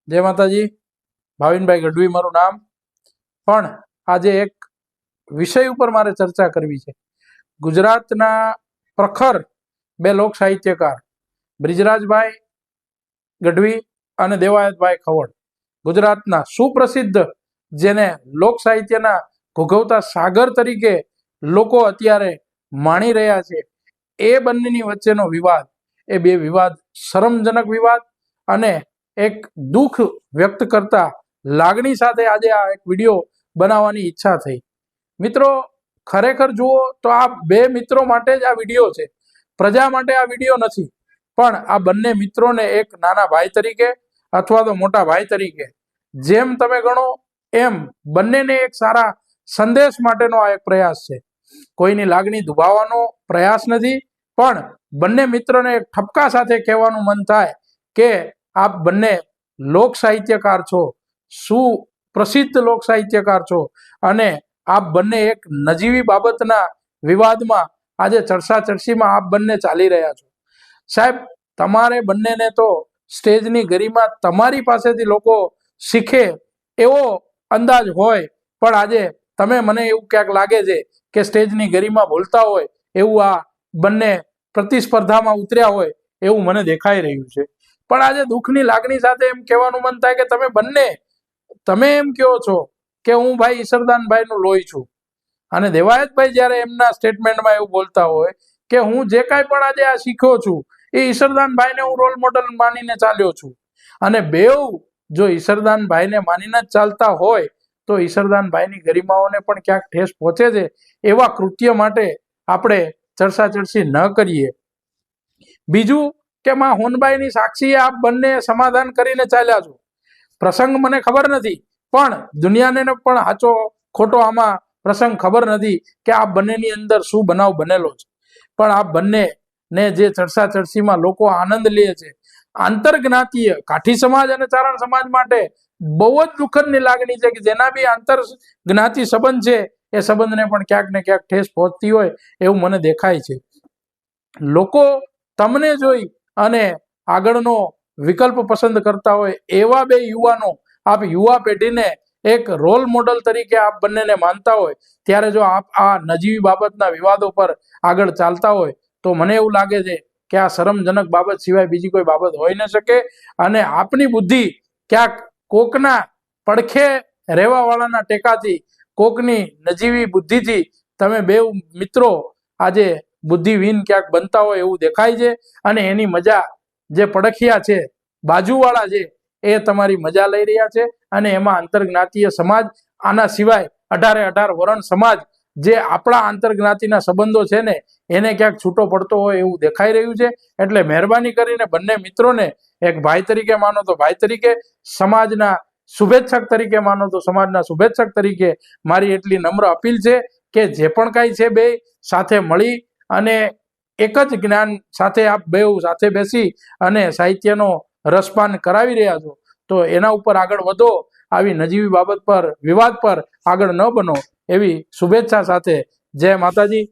जय माताजी। भाविनभाई गढ़वी मारू नाम। पण आज एक विषय पर मारे चर्चा करवी छे। गुजरातना प्रखर बे लोक साहित्यकार ब्रिજરાજભાઈ गढ़वी અને દેવાયતભાઈ ખવડ, गुजरातना सुप्रसिद्ध जेने लोक साहित्यना घोघवता सागर तरीके लोको अत्यारे माणी रह्या छे, ए बंनेनी वच्चेनो विवाद, ए बे विवाद शरमजनक विवाद अने एक दुख व्यक्त करता लागणी साथे आजे आ एक विडियो बनाववानी इच्छा थई। मित्रों खरेखर जुओ तो आ बे मित्रों माटे ज आ विडियो छे, प्रजा माटे आ विडियो नथी। पण आ बंने मित्रों ने एक नाना भाई तरीके अथवा तो मोटा भाई तरीके जेम तमे गणो एम बंने ने एक सारा संदेश माटेनो आ एक प्रयास छे। कोईनी लागणी दुभाववानो प्रयास नथी, पण बंने मित्रों ने एक ठपका साथे कहेवानुं मन थाय के आप बंने लोक साहित्यकार छो, सुप्रसिद्ध लोक साहित्यकार छो अने आप बंने एक नजीवी बाबतना विवादमां आजे चर्चाचर्चीमां आप बंने चाली रह्या छो। साहेब तमारे बंने ने तो स्टेजनी गरिमा तमारी पासेथी लोको शीखे एवो अंदाज होय, पण आजे तमे मने एवुं क्यांक लागे छे के स्टेजनी गरिमा भूलता होय एवुं आ बंने प्रतिस्पर्धामां उतर्या होय एवुं मने देखाई रह्युं छे। पण आजे दुखनी लागणी साथे एम कहेवानुं मन थाय के तमे बंने तमे एम कहो छो के हूँ भाई ईश्वरदानभाईनुं लोही छुं अने देवायतभाई ज्यारे एमना स्टेटमेंटमां एवुं बोलता होय के हूँ जे कांई पण आजे आ शीख्यो छुं ए ईश्वरदानभाईने हूँ रोल मॉडल मानीने चाल्यो छुं। अने बेव जो ईश्वरदानभाईने मानीने ज चालता होय तो ईश्वरदानभाईनी गरिमाओने पण क्यांक ठेस पहोंचे छे एवा कृत्य माटे आपणे चर्चाचर्ची न करीए। बीजुं के मां होनबाईनी साक्षीए आप बंने समाधान करीने चाल्या छो। प्रसंग मने खबर नथी, पण दुनियाने पण हाचो खोटो आमां प्रसंग खबर नथी के आ बंनेनी अंदर शुं बनाव बनेलो छे। पण आ बंने ने जे चर्चाचर्चीमां लोको आनंद ले छे, आंतरज्ञातीय काठी समाज अने चारण समाज माटे बहु ज दुःखदनी लागणी छे के जेना बी आंतर ज्ञाति संबंध छे ए संबंधने पण क्यांक ने क्यांक ठेस पहोंचती होय एवुं मने देखाय छे। लोको तमने जोई अने आगळनो विकल्प पसंद करता होय एवा बे युवानो आप युवा पेढ़ीने एक रोल मॉडल तरीके आप बंने ने मानता होय त्यारे जो आप आ नजीवी बाबतना विवादों पर आगळ चालता होय तो मने एवुं लागे छे के आ शरमजनक बाबत सिवाय बीजी कोई बाबत होई न शके। अने आपनी बुद्धि क्यांक कोकना પડખે રહેવાવાળાના ટેકાથી કોકની નજીવી બુદ્ધિથી તમે બે મિત્રો આજે બુદ્ધિહીન ક્યાંક બનતા હોય એવું દેખાય છે અને એની મજા જે પડખિયા છે બાજુવાળા છે એ તમારી મજા લઈ રહ્યા છે અને એમાં આંતરજ્ઞાતીય સમાજ આના સિવાય 18 વરણ સમાજ જે આપણા આંતરજ્ઞાતિના સંબંધો છે ને એને ક્યાંક છૂટો પડતો હોય એવું દેખાઈ રહ્યું છે। એટલે મહેરબાની કરીને બંને મિત્રોને એક ભાઈ તરીકે માનો તો ભાઈ તરીકે, સમાજના શુભેચ્છક તરીકે માનો તો સમાજના શુભેચ્છક તરીકે મારી એટલી નમ્ર અપીલ છે કે જે પણ કાંઈ છે બે સાથે મળી અને એક જ જ્ઞાન સાથે આપ બેઉ સાથે બેસી અને સાહિત્યનો રસપાન કરાવી રહ્યા છો તો એના ઉપર આગળ વધો, આવી નજીવી બાબત પર વિવાદ પર આગળ ન બનો એવી શુભેચ્છા સાથે જય માતાજી,